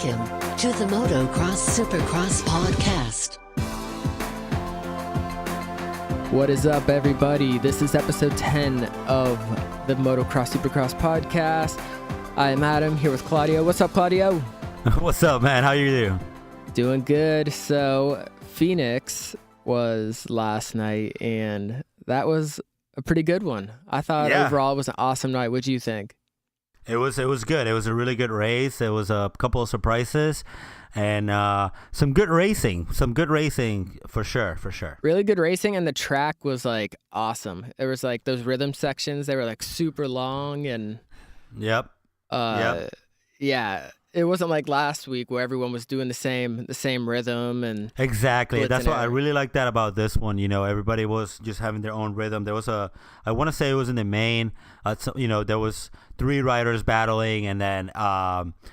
Welcome to the Motocross Supercross podcast. What is up, everybody? This is episode 10 of the Motocross Supercross podcast. I'm Adam, here with Claudio. What's up, Claudio? What's up, man? How you doing? Doing good. So, Phoenix was last night, and that was a pretty good one. I thought overall it was an awesome night. What do you think? It was good. It was a really good race. There was a couple of surprises and some good racing. Some good racing for sure. Really good racing, and the track was like awesome. There was like those rhythm sections. They were like super long, and Yep. Yeah, it wasn't like last week where everyone was doing the same rhythm and Exactly. That's what I everything. really like that about this one. You know, everybody was just having their own rhythm. There was I want to say it was in the main. There was 3 riders battling, and then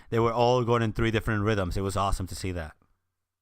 they were all going in 3 different rhythms. It was awesome to see that.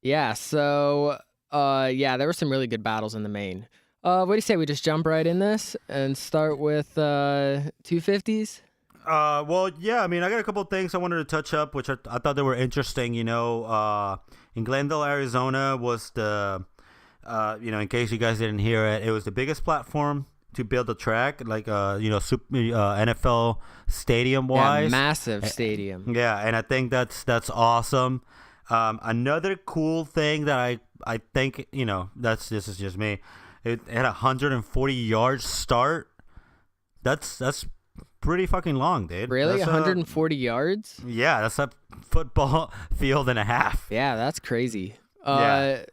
Yeah, so there were some really good battles in the main. What do you say we just jump right in this and start with 250s? Well, yeah, I mean, I got a couple of things I wanted to touch up, which I thought they were interesting. You know, in Glendale, Arizona was in case you guys didn't hear it, it was the biggest platform to build a track, like, NFL stadium-wise. Yeah, massive stadium. Yeah, and I think that's awesome. Another cool thing that I think, this is just me. It had a 140-yard start. That's pretty fucking long, dude. Really? That's 140 yards? Yeah, that's a football field and a half. Yeah, that's crazy. Yeah.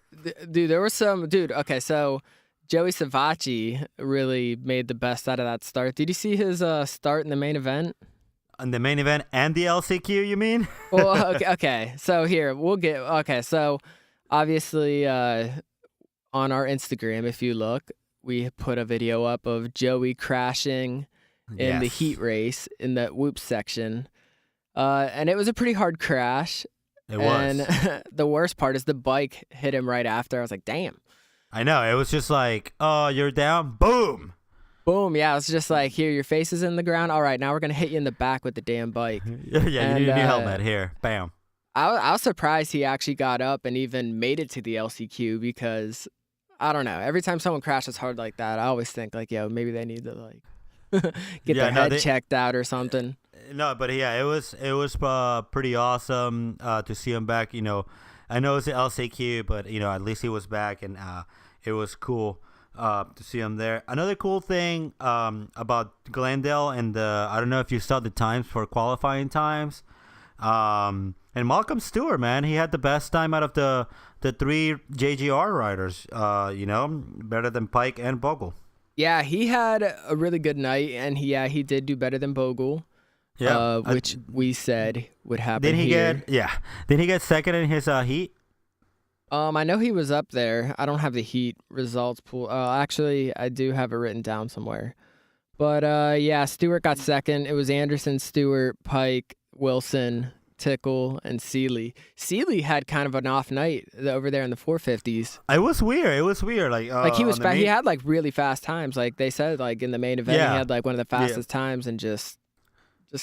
Dude, there was some... Dude, okay, so Joey Savacci really made the best out of that start. Did you see his start in the main event? In the main event and the LCQ, you mean? Well, okay. So here, so obviously on our Instagram, if you look, we put a video up of Joey crashing in the heat race in the whoop section. And it was a pretty hard crash. It was. And the worst part is the bike hit him right after. I was like, damn. I know. It was just like, oh, you're down. Boom. Boom. Yeah, it's just like, here, your face is in the ground. All right, now we're going to hit you in the back with the damn bike. Yeah, And, you need a new helmet. Here. Bam. I was surprised he actually got up and even made it to the LCQ because, I don't know, every time someone crashes hard like that, I always think like, yo, maybe they need to like get their head checked out or something. No, but yeah, it was pretty awesome to see him back. You know, I know it's the LCQ, but at least he was back, and it was cool to see him there. Another cool thing about Glendale, and I don't know if you saw the times for qualifying times. And Malcolm Stewart, man, he had the best time out of the 3 JGR riders. Better than Pike and Bogle. Yeah, he had a really good night, and he did do better than Bogle. Yeah, which we said would happen. Did he here. Did he get second in his heat? I know he was up there. I don't have the heat results pool. Actually, I do have it written down somewhere. But Stewart got second. It was Anderson, Stewart, Pike, Wilson, Tickle, and Seeley. Seeley had kind of an off night over there in the 450s. It was weird. Like he was fast. He had like really fast times. Like they said, like in the main event, he had like one of the fastest times and just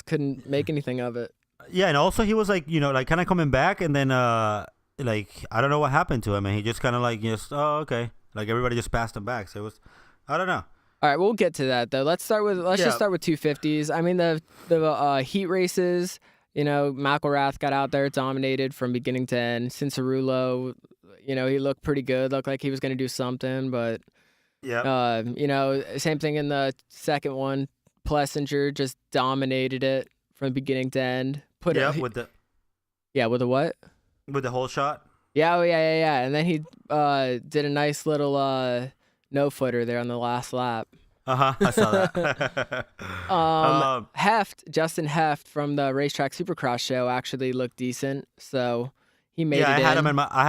couldn't make anything of it. Yeah, and also he was like, kind of coming back, and then like I don't know what happened to him, and he just kind of like okay, like everybody just passed him back. So it was, I don't know. All right, we'll get to that though. Let's just start with 250s. I mean the heat races. McElrath got out there, dominated from beginning to end. Cincerulo, he looked pretty good. Looked like he was going to do something, but same thing in the second one. Plessinger just dominated it from beginning to end. With the what? With the whole shot. Yeah, and then he did a nice little no-footer there on the last lap. I saw that. Justin Heft from the Racetrack Supercross show actually looked decent, so he made it. I had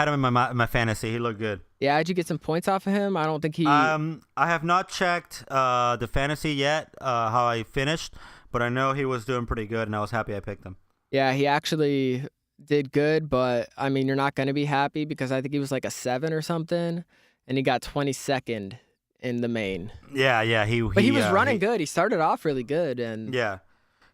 him in my fantasy. He looked good. Yeah, did you get some points off of him? I don't think he. I have not checked the fantasy yet, how I finished, but I know he was doing pretty good, and I was happy I picked him. Yeah, he actually did good, but I mean, you're not going to be happy because I think he was like a 7 or something, and he got 22nd in the main. Yeah, But he was running good. He started off really good, and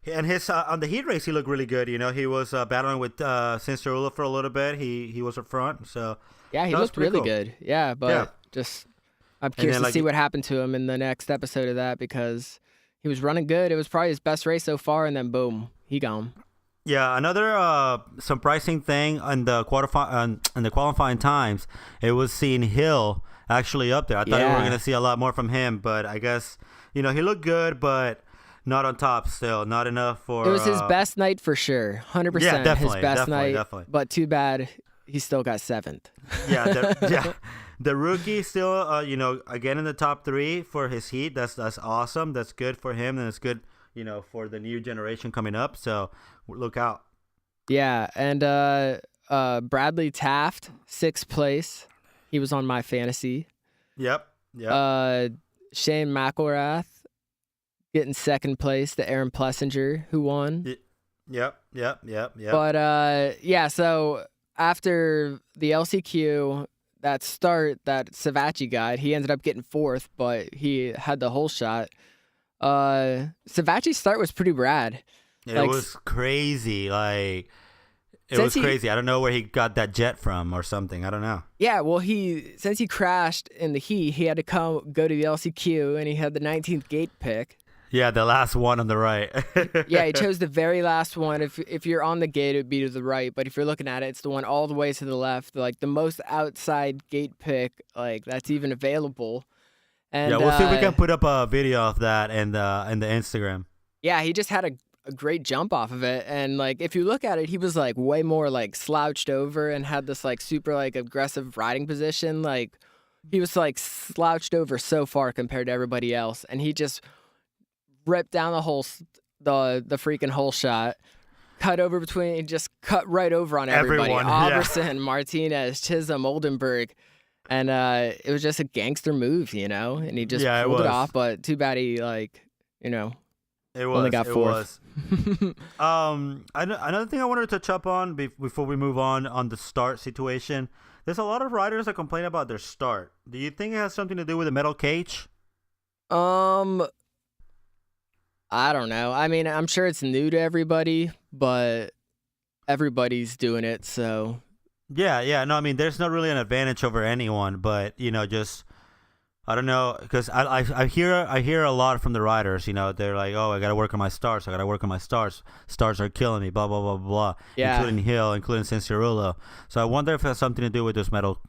And his on the heat race, he looked really good. You know, he was battling with Cincerullo for a little bit. He was up front, so Yeah, he that was looked pretty really cool. good. Yeah, but Yeah. just I'm curious then, to like, see what happened to him in the next episode of that because he was running good. It was probably his best race so far, and then boom, he gone. Yeah, another surprising thing on the qualifying times, it was seeing Hill actually up there. I thought we were Yeah. going to see a lot more from him, but I guess he looked good, but not on top still. Not enough for. It was his best night for sure, 100%. Yeah, definitely, his best night. definitely. But too bad he still got 7th. Yeah, the rookie still, again in the top 3 for his heat. That's awesome. That's good for him, and it's good, for the new generation coming up. So look out. Yeah, and Bradley Taft, 6th place. He was on my fantasy. Yep. Shane McElrath getting 2nd place to Aaron Plessinger, who won. Yep. But yeah, so after the LCQ, that Savacci guy, he ended up getting 4th, but he had the whole shot. Savacci's start was pretty rad. It was crazy. Like, it was crazy. I don't know where he got that jet from or something. I don't know. Yeah, well, since he crashed in the heat, he had to go to the LCQ, and he had the 19th gate pick. Yeah, the last one on the right. Yeah, he chose the very last one. If you're on the gate, it would be to the right. But if you're looking at it, it's the one all the way to the left, like the most outside gate pick, like that's even available. And yeah, we'll see if we can put up a video of that in the Instagram. Yeah, he just had a great jump off of it, and like if you look at it, he was like way more like slouched over and had this like super like aggressive riding position. Like he was like slouched over so far compared to everybody else, and he just ripped down the freaking whole shot, cut over between, just cut right over on everybody. Everyone, Alberson, Martinez, Chisholm, Oldenburg, and it was just a gangster move, and he just pulled it off. But too bad he only got 4th. Another thing I wanted to touch up on before we move on the start situation. There's a lot of riders that complain about their start. Do you think it has something to do with the metal cage? I don't know. I mean, I'm sure it's new to everybody, but everybody's doing it, so. Yeah. No, I mean, there's not really an advantage over anyone, but just I don't know, because I hear a lot from the riders. They're like, oh, I gotta work on my starts. Starts are killing me. Blah blah blah blah. Yeah. Including Hill, including Cincerullo. So I wonder if it has something to do with those metal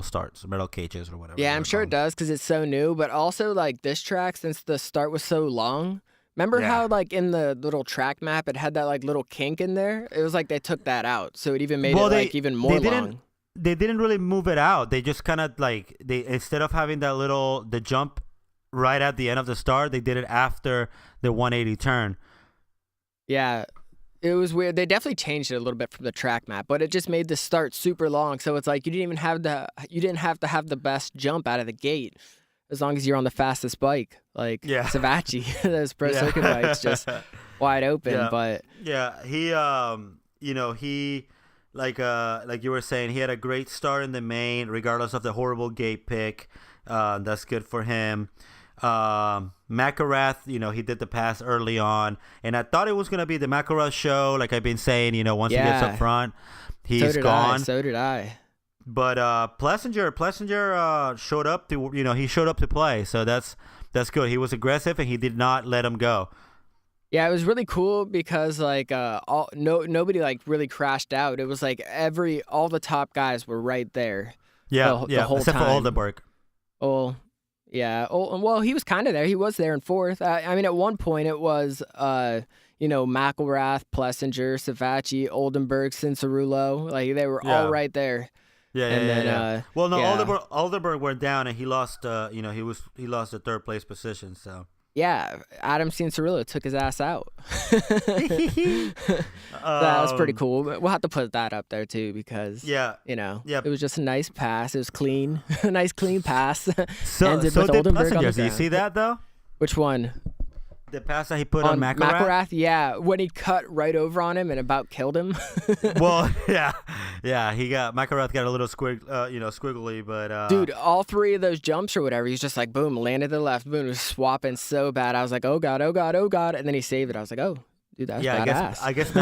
starts, metal cages, or whatever. Yeah, I'm sure it does because it's so new. But also, like this track, since the start was so long. Remember how, like, in the little track map, it had that, like, little kink in there? It was like they took that out, so it even made even more long. They didn't really move it out. They just kind of, like, instead of having the jump right at the end of the start, they did it after the 180 turn. Yeah, it was weird. They definitely changed it a little bit from the track map, but it just made the start super long, so it's like you didn't have to have the best jump out of the gate. As long as you're on the fastest bike, like Savacci, those pro circuit bikes just wide open. Yeah. But he he like you were saying, he had a great start in the main, regardless of the horrible gate pick. That's good for him. McElrath, he did the pass early on, and I thought it was gonna be the McElrath show, like I've been saying. Once he gets up front, he's gone. So did I. But Plessinger showed up to he showed up to play, so that's good. He was aggressive and he did not let him go. Yeah, it was really cool because like nobody like really crashed out. It was like all the top guys were right there. Yeah, the whole except time. for Oldenburg. Oh, yeah. Oh, well, he was kind of there. He was there in 4th. I mean, at one point it was McElrath, Plessinger, Savacci, Oldenburg, Cincerullo. Like they were all right there. Yeah. Well, no, Oldenburg went down and he lost. He lost the 3rd place position. So yeah, Adam Cincerullo took his ass out. That was pretty cool. We'll have to put that up there too because it was just a nice pass. It was clean, a nice clean pass. So did Plessinger. Do you see that though? Which one? The pass that he put on McElrath? Yeah, when he cut right over on him and about killed him. Well, yeah, McElrath got a little squiggly, but dude, all 3 of those jumps or whatever, he's just like boom, landed to the left, boom, was swapping so bad. I was like, oh god, and then he saved it. I was like, oh, Dude, that's Yeah, badass. I guess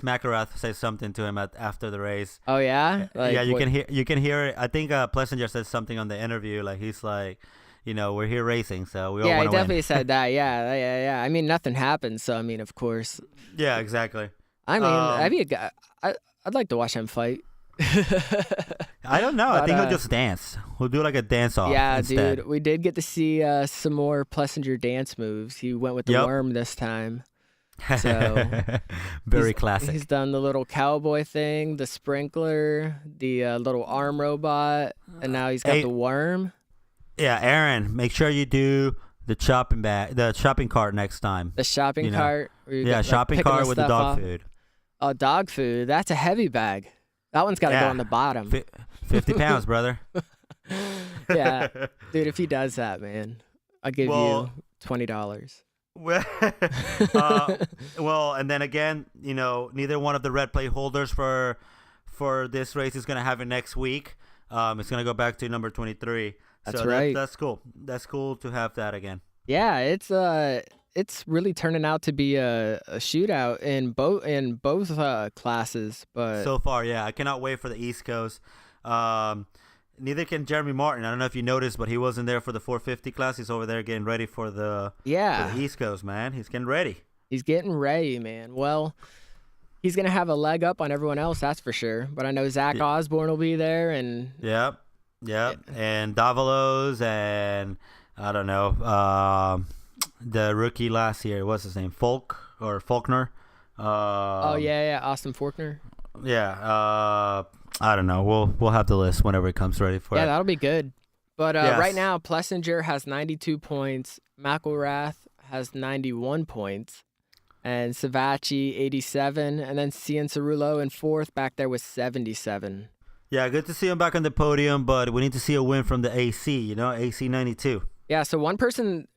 McElrath says something to him after the race. Oh yeah, like, yeah, you can hear it. I think Plessinger said something on the interview, like he's like, we're here racing, so we all Yeah, want he to win. definitely said that. Yeah. I mean, nothing happened, so I mean, of course. Yeah, exactly. I mean, I'd be a guy. I'd like to watch him fight. I don't know. I But, think he'll just dance. We'll do like a dance off. Yeah, instead. dude, we did get to see some more Plessinger dance moves. He went with the Yep. worm this time. So Very classic. He's done the little cowboy thing, the sprinkler, the little arm robot, and now he's got the worm. Yeah, Aaron, make sure you do the shopping cart next time. The shopping cart. where you Yeah, get, shopping picking cart the with the stuff dog off. food. Oh, dog food. That's a heavy bag. That one's got to go on the bottom. 50 pounds, brother. Yeah, dude, if he does that, man, I'll give you $20. Well, and then again, neither one of the red plate holders for this race is gonna have it next week. It's gonna go back to number 23. That's so right. That's cool. That's cool to have that again. Yeah, it's really turning out to be a shootout in both classes. But So far, yeah, I cannot wait for the East Coast. Neither can Jeremy Martin. I don't know if you noticed, but he wasn't there for the 450 class. He's over there getting ready for the East Coast, man. He's getting ready. He's getting ready, man. Well, he's gonna have a leg up on everyone else, that's for sure. But I know Zach Osborne will be there, and Yep. And Davalos, and I don't know, the rookie last year. What's his name? Faulkner. Austin Faulkner. Yeah. I don't know. We'll have the list whenever it comes ready for it. Yeah, that'll be good. But Yes. right now, Plessinger has 92 points. McElrath has 91 points. And Savacci, 87. And then Cianciarulo in fourth back there with 77. Yeah, good to see him back on the podium, but we need to see a win from the AC, AC 92. Yeah, so one person,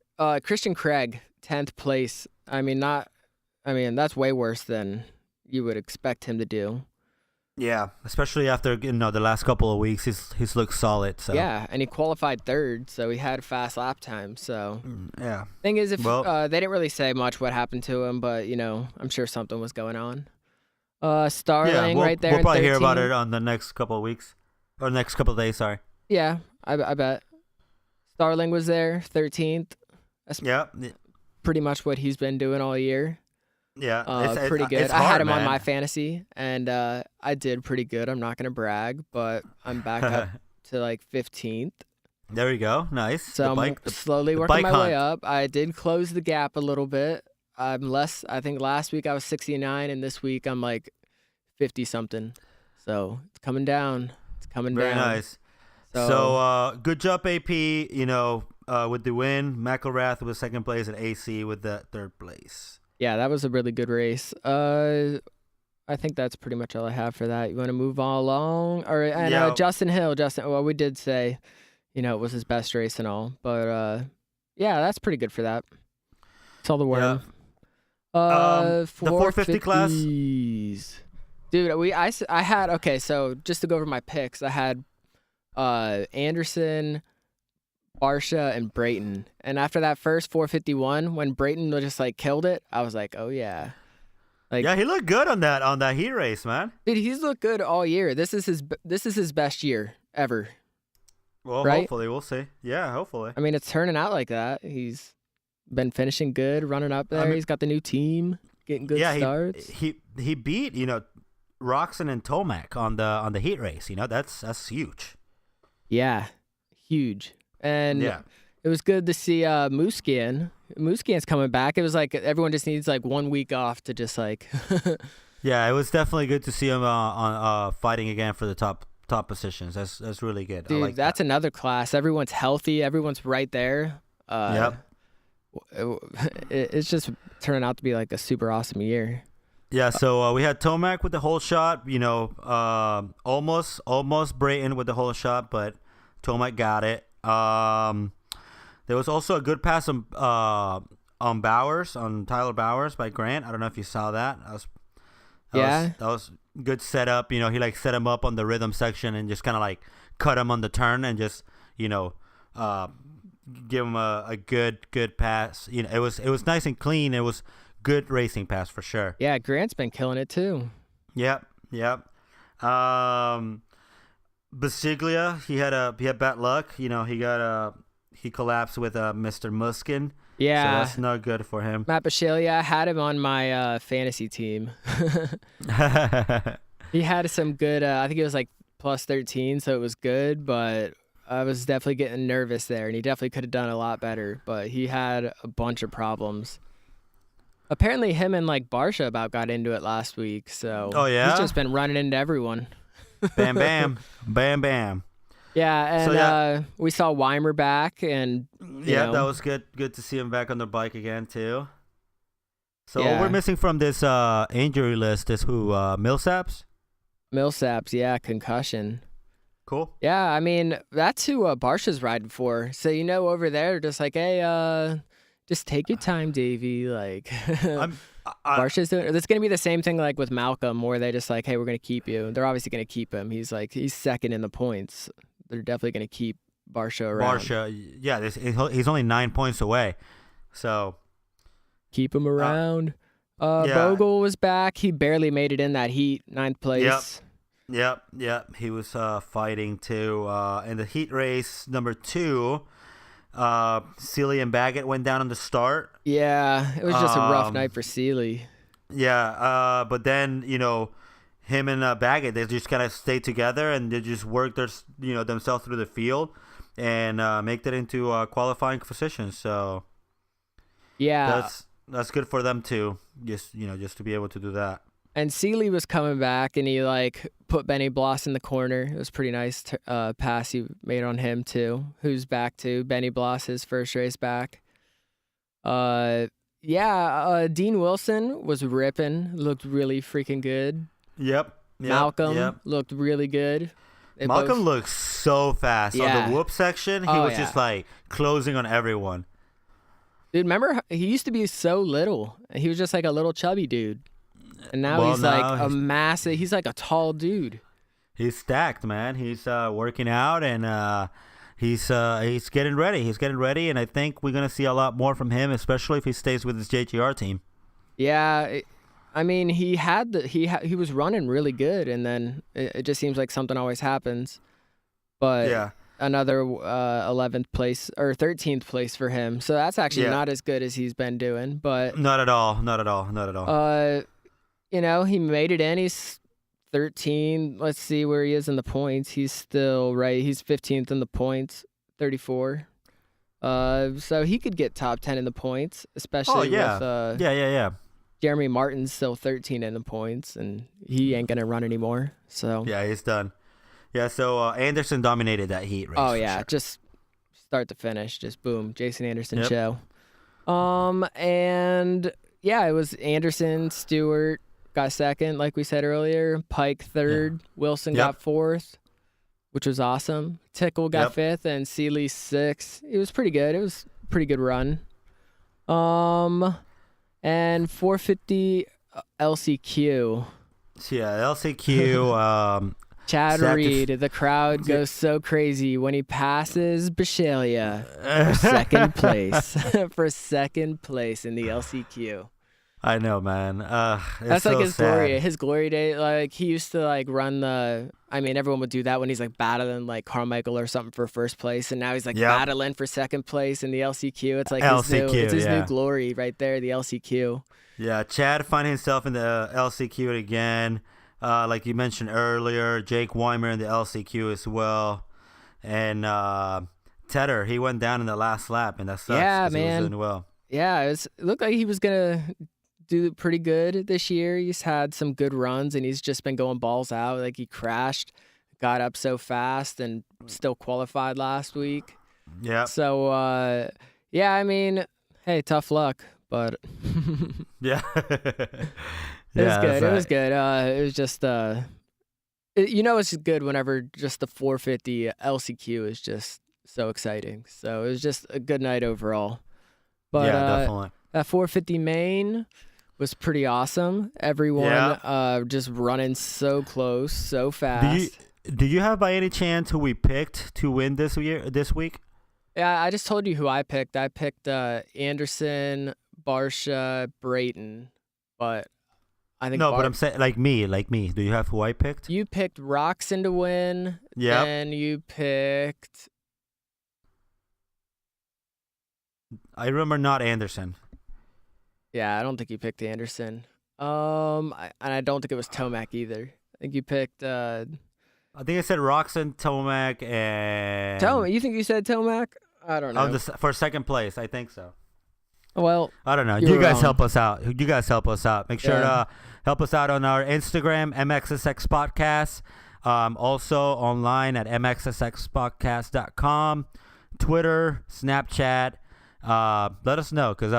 Christian Craig, 10th place. I mean, that's way worse than you would expect him to do. Yeah, especially after the last couple of weeks, he's looked solid. So Yeah, and he qualified third, so he had a fast lap time. So yeah. thing is, they didn't really say much what happened to him, but I'm sure something was going on. Starling right there. We'll probably 13. hear about it on the next couple of weeks or next couple of days. Sorry. Yeah, I bet. Starling was there, 13th. That's pretty much what he's been doing all year. Yeah, it's pretty good. It's I had hard, him man. on my fantasy, and I did pretty good. I'm not gonna brag, but I'm back up to like 15th. There you go. Nice. So I'm slowly working my way up. I did close the gap a little bit. I'm less. I think last week I was 69, and this week I'm like 50 something. So it's coming down. It's coming Very down. nice. So good job, AP. With the win, McElrath was second place, and AC with the third place. Yeah, that was a really good race. I think that's pretty much all I have for that. You want to move on along? Justin Hill. Well, we did say, it was his best race and all. But, yeah, that's pretty good for that. It's all the worm. The 450 class? Dude, I had, okay, so just to go over my picks, I had Anderson, Barsha, and Brayton. And after that first 451, when Brayton just killed it, I was like, oh yeah. He looked good on that heat race, man. Dude, he's looked good all year. This is his best year ever. Well, right? Hopefully, we'll see. Yeah, hopefully. I mean, it's turning out like that. He's been finishing good, running up there. He's got the new team, getting good starts. He beat, Roxon and Tomac on the heat race. That's huge. Yeah, huge. And it was good to see Musquin. Musquin's coming back. It was like everyone just needs 1 week off to just Yeah, it was definitely good to see him on fighting again for the top positions. That's really good. Dude, that's another class. Everyone's healthy. Everyone's right there. It's just turning out to be a super awesome year. Yeah, so we had Tomac with the whole shot. Almost Brayton with the whole shot, but Tomac got it. There was also a good pass on Tyler Bowers by Grant. I don't know if you saw that. That was good setup. He set him up on the rhythm section and just kind of cut him on the turn and just give him a good pass. It was nice and clean. It was good racing pass for sure. Yeah, Grant's been killing it too. Yep. Basiglia, he had bad luck. He collapsed with Mr. Muskin. Yeah, so that's not good for him. Matt Bisceglia, I had him on my fantasy team. He had some good. I think it was like plus 13, so it was good. But I was definitely getting nervous there, and he definitely could have done a lot better. But he had a bunch of problems. Apparently, him and like Barsha about got into it last week. So he's just been running into everyone. Bam, bam, bam, bam. Yeah, and we saw Weimer back, and that was good. Good to see him back on the bike again too. So what we're missing from this injury list is who? Millsaps? Millsaps, yeah, concussion. Cool. Yeah, I mean that's who Barsha's riding for. So over there, just like, hey, just take your time, Davey. Like, Barsha's doing. It's gonna be the same thing like with Malcolm, where they just like, hey, we're gonna keep you. They're obviously gonna keep him. He's second in the points. They're definitely gonna keep Barsha around. He's only 9 points away, so keep him around. Bogle was back. He barely made it in that heat, 9th place. Yep. He was fighting too. In the heat race number 2, Sealy and Baggett went down on the start. Yeah, it was just a rough night for Sealy. Yeah, but then him and Baggett, they just kind of stayed together and they just worked themselves through the field and make it into qualifying positions. So yeah, that's good for them too. Just to be able to do that. And Sealy was coming back, and he put Benny Bloss in the corner. It was pretty nice pass he made on him too. Who's back too? Benny Bloss, his first race back. Dean Wilson was ripping. Looked really freaking good. Yep. Malcolm looked really good. Malcolm looked so fast on the whoop section. He was just closing on everyone. Dude, remember he used to be so little. He was just like a little chubby dude. And now he's a massive. He's like a tall dude. He's stacked, man. He's working out and he's getting ready. He's getting ready, and I think we're gonna see a lot more from him, especially if he stays with his JGR team. Yeah, I mean, he was running really good, and then it just seems like something always happens. But another 11th place or 13th place for him, so that's actually not as good as he's been doing. But not at all. He made it in. He's 13. Let's see where he is in the points. He's still right. He's 15th in the points, 34. So he could get top 10 in the points, especially with Jeremy Martin's still 13 in the points, and he ain't gonna run anymore. So yeah, he's done. Yeah, so Anderson dominated that heat race. Oh yeah, just start to finish, just boom, Jason Anderson show. And yeah, it was Anderson, Stewart got second, like we said earlier. Pike third, Wilson got fourth, which was awesome. Tickle got fifth, and Sealy sixth. It was pretty good. It was a pretty good run. And 450 LCQ. Yeah, LCQ. Chad Reed, the crowd goes so crazy when he passes Bisceglia for second place. For second place in the LCQ. I know, man. That's so like his sad. glory. His glory day. Like he used to run the. I mean, everyone would do that when he's battling Carmichael or something for first place, and now he's battling for second place in the LCQ. It's like his new glory right there, the LCQ. Yeah, Chad finding himself in the LCQ again. Like you mentioned earlier, Jake Weimer in the LCQ as well, and Tedder, he went down in the last lap, and that sucks. Yeah, man. He was doing well. Yeah, it looked like he was gonna do pretty good this year. He's had some good runs, and he's just been going balls out. Like he crashed, got up so fast, and still qualified last week. Yeah. So, I mean, hey, tough luck, but yeah. It was good. It was good. It was just, it's good whenever just the 450 LCQ is just so exciting. So it was just a good night overall. But definitely. That 450 main was pretty awesome. Everyone just running so close, so fast. Do you have by any chance who we picked to win this week? Yeah, I just told you who I picked. I picked Anderson, Barsha, Brayton, but I think No, but I'm saying like me. Do you have who I picked? you picked Roxon to win. Yeah. And you picked. I remember not Anderson. Yeah, I don't think you picked Anderson. And I don't think it was Tomac either. I think you picked. I think I said Roxon, Tomac, and Tomac. You think you said Tomac? I don't know. for second place. I think so. Well, I don't know. you You guys wrong. help us out. Make sure to help us out on our Instagram, MXSX Podcast. Also online at mxsxpodcast.com, Twitter, Snapchat. Let us know because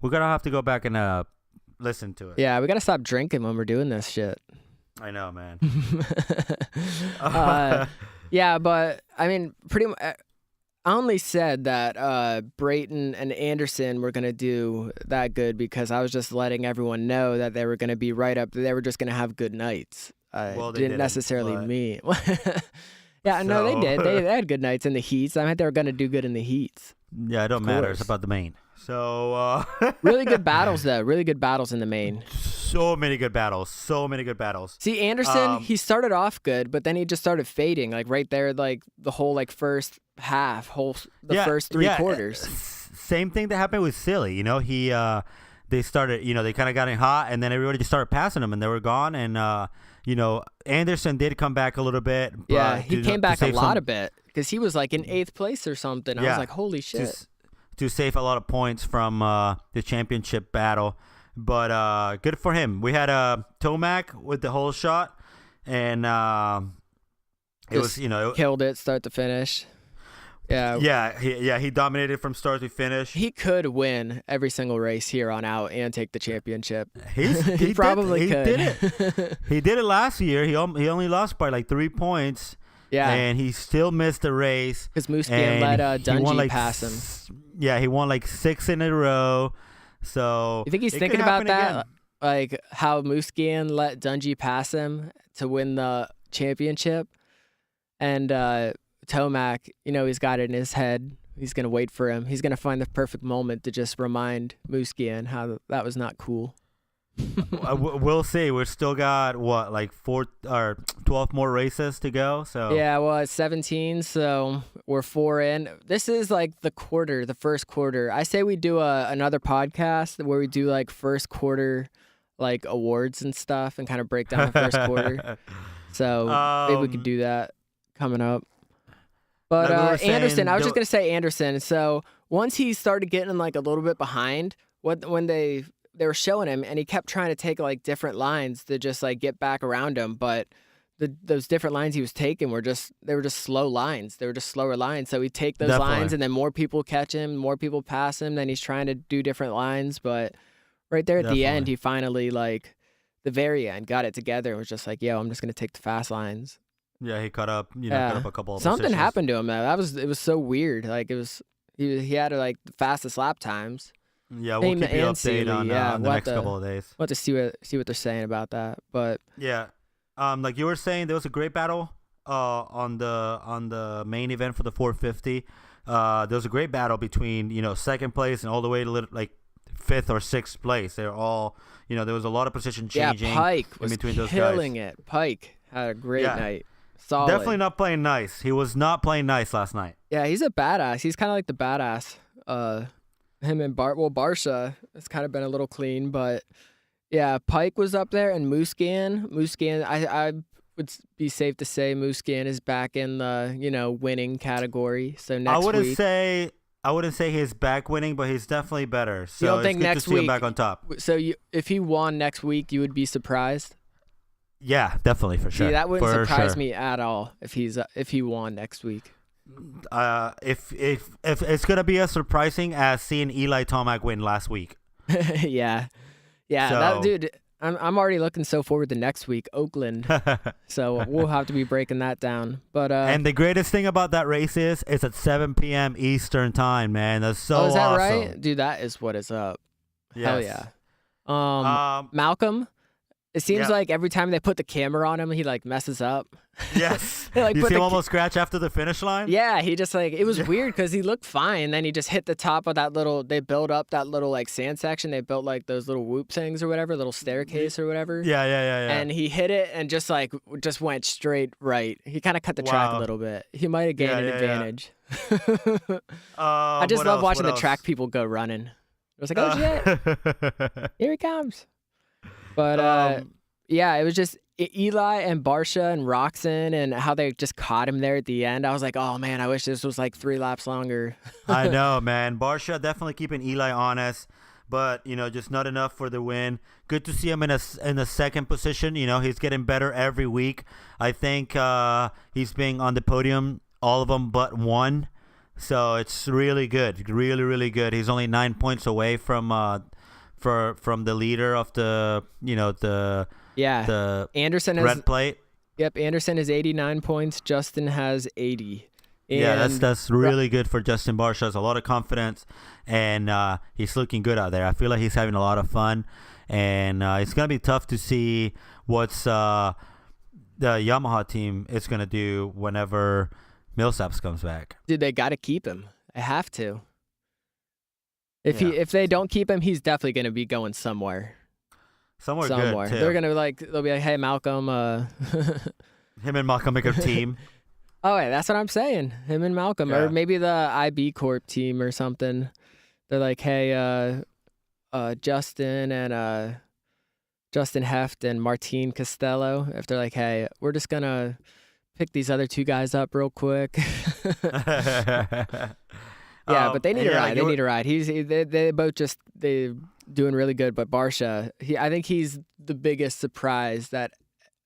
we're gonna have to go back and listen to it. Yeah, we gotta stop drinking when we're doing this shit. I know, man. Yeah, but I mean, pretty much. I only said that Brayton and Anderson were going to do that good because I was just letting everyone know that they were going to be right up. They were just going to have good nights. Well, they didn't didn't, necessarily but- mean. Yeah, no, they did. They had good nights in the heats. I meant they were going to do good in the heats. Yeah, it don't matter. It's course. about the main. So Really good battles, though. Really good battles in the main. so many good battles. See, Anderson, he started off good, but then he just started fading, like right there, like the whole like first half, first three quarters. Same thing that happened with Silly. They started, they kind of got in hot, and then everybody just started passing them, and they were gone. And Anderson did come back a little bit. But Yeah, he came back a lot some, a bit because he was like in 8th place or something. I was like, holy shit. To save a lot of points from the championship battle. But good for him. We had Tomac with the whole shot, and it was, killed it start to finish. Yeah. He dominated from start to finish. He could win every single race here on out and take the championship. He probably could. could. He did it. He did it last year. He only lost by like 3 points. Yeah. And he still missed the race. Because Musquin let Dungey pass him. Yeah, he won like 6 in a row. So you think he's thinking about that? Again. Like how Musquin let Dungey pass him to win the championship? And Tomac, he's got it in his head. He's going to wait for him. He's going to find the perfect moment to just remind Musquin how that was not cool. We'll see. We've still got like 4 or 12 more races to go. So yeah, well, it's 17, so we're 4 in. This is like the first quarter. I say we do another podcast where we do like first quarter like awards and stuff and kind of break down the first quarter. So maybe we could do that coming up. But Anderson, I was just gonna say Anderson. So once he started getting like a little bit behind, when they were showing him, and he kept trying to take like different lines to just like get back around him, but those different lines he was taking were just slow lines. They were just slower lines. So he'd take those lines, and then more people catch him, more people pass him. Then he's trying to do different lines, but right there at the end, he finally like the very end got it together and was just like, "Yo, I'm just gonna take the fast lines." Yeah, he caught up. Caught up a couple of Something positions. happened to him though. It was so weird. Like he had like the fastest lap times. Yeah, we'll keep you updated on the next couple of days. We'll have to see what they're saying about that. But yeah, like you were saying, there was a great battle on the main event for the 450. There was a great battle between second place and all the way to like 5th or 6th place. They're all there was a lot of position changing. Yeah, Pike was between those killing guys. it. Pike had a great night. Solid. Definitely not playing nice. He was not playing nice last night. Yeah, he's a badass. He's kind of like the badass. Him and Barsha has kind of been a little clean, but yeah, Pike was up there, and Musquin, I would be safe to say Musquin is back in the winning category. So next week, I wouldn't say he's back winning, but he's definitely better. So you don't think it's good next to see week him back on top. So if he won next week, you would be surprised. Yeah, definitely for sure. See, that wouldn't for surprise sure. me at all if he won next week. If it's gonna be as surprising as seeing Eli Tomac win last week. yeah, So, dude. I'm already looking so forward to next week, Oakland. So we'll have to be breaking that down. But and the greatest thing about that race is it's at 7 p.m. Eastern time, man. That's so is that awesome. right, dude? That is what is up. Yes. Hell yeah. Malcolm, It seems Yeah. like every time they put the camera on him, he like messes up. Yes. They, like, You put see him the almost scratch after the finish line? Yeah, he just like, it was weird because he looked fine. Then he just hit the top of that little, they built up that little like sand section. They built like those little whoop things or whatever, little staircase or whatever. Yeah. And he hit it and just went straight right. He kind of cut the track a Wow. little bit. He might have gained an Yeah. advantage. I just What love else? watching What the track else? people go running. I was like, oh shit, here he comes. But yeah, it was just Eli and Barsha and Roxon and how they just caught him there at the end. I was like, oh man, I wish this was like 3 laps longer. I know, man. Barsha definitely keeping Eli honest, but just not enough for the win. Good to see him in a second position. He's getting better every week. I think he's being on the podium, all of them but one. So it's really good, really, really good. He's only 9 points away from the leader of the the Anderson has red plate. Yep, Anderson has 89 points. Justin has 80. Yeah, And that's really good for Justin Barsha. Has a lot of confidence, and he's looking good out there. I feel like he's having a lot of fun, and it's gonna be tough to see what's the Yamaha team is gonna do whenever Millsaps comes back. Dude, they got to keep him. They have to. If Yeah. if they don't keep him, he's definitely going to be going somewhere. Somewhere good too. They're going to they'll be like, "Hey, Malcolm, Him and Malcolm make a team. Oh, yeah, that's what I'm saying. Him and Malcolm, Yeah. or maybe the IB Corp team or something. They're like, "Hey, Justin and Justin Heft and Martin Costello." If they're like, "Hey, we're just gonna pick these other 2 guys up real quick." Yeah, but they need a ride. They need a ride. They both they doing really good. But Barsha, I think he's the biggest surprise that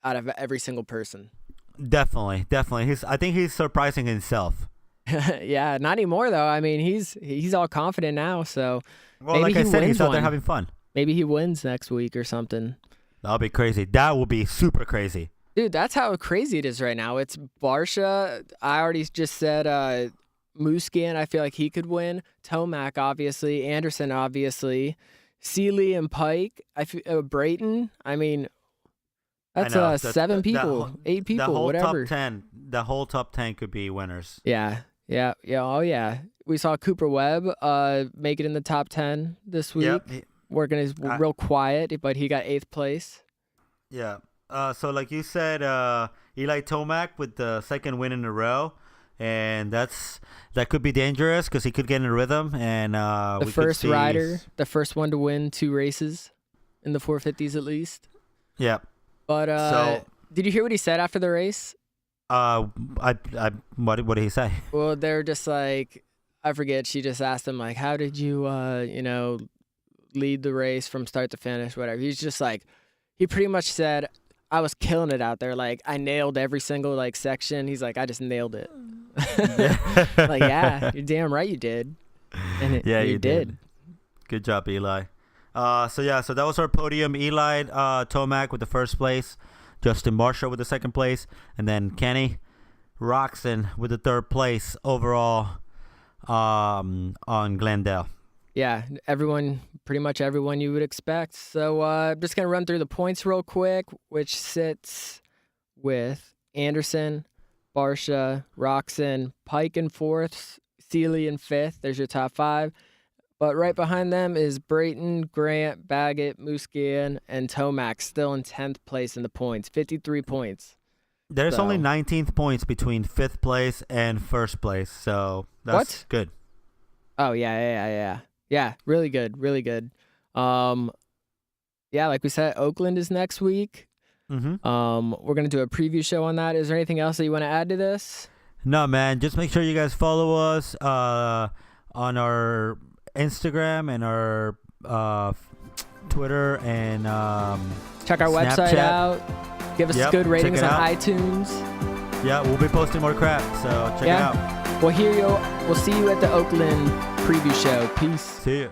out of every single person. Definitely. I think he's surprising himself. Yeah, not anymore though. I mean, he's all confident now. So Well, maybe like I he said, wins he's out there one. having fun. Maybe he wins next week or something. That'll be crazy. That will be super crazy. Dude, that's how crazy it is right now. It's Barsha. I already just said Musquin. I feel like he could win. Tomac, obviously. Anderson, obviously. Seeley and Pike. Brayton. I mean, that's I know. 7 people, 8 people, the whole whatever. The whole top 10 could be winners. Yeah. Oh, yeah. We saw Cooper Webb make it in the top 10 this week. Yep. Working is real quiet, but he got 8th place. Yeah. So like you said, Eli Tomac with the second win in a row, and that could be dangerous because he could get in a rhythm. And The first rider, the first one to win 2 races in the 450s at least. Yeah. But did you hear what he said after the race? What did he say? Well, they're just like, I forget. She just asked him like, "How did you, lead the race from start to finish?" Whatever. He's just like, he pretty much said, "I was killing it out there. Like I nailed every single like section." He's like, "I just nailed it." Like, yeah, you're damn right you did. And you did. Good job, Eli. So that was our podium. Eli Tomac with the first place, Justin Barsha with the second place, and then Kenny Roxon with the third place overall on Glendale. Yeah, pretty much everyone you would expect. So I'm just going to run through the points real quick, which sits with Anderson, Barsha, Roxon, Pike in 4th, Seeley in 5th. There's your top 5. But right behind them is Brayton, Grant, Baggett, Musquin, and Tomac still in 10th place in the points, 53 points. There's only 19th points between 5th place and 1st place, so that's good. Oh, yeah. Yeah, really good. Yeah, like we said, Oakland is next week. Mm-hmm. We're going to do a preview show on that. Is there anything else that you want to add to this? No, man. Just make sure you guys follow us on our Instagram and our Twitter and check our Snapchat. website out. Give us good ratings on iTunes. Yeah, we'll be posting more crap, so check it out. We'll see you at the Oakland preview show. Peace. See you.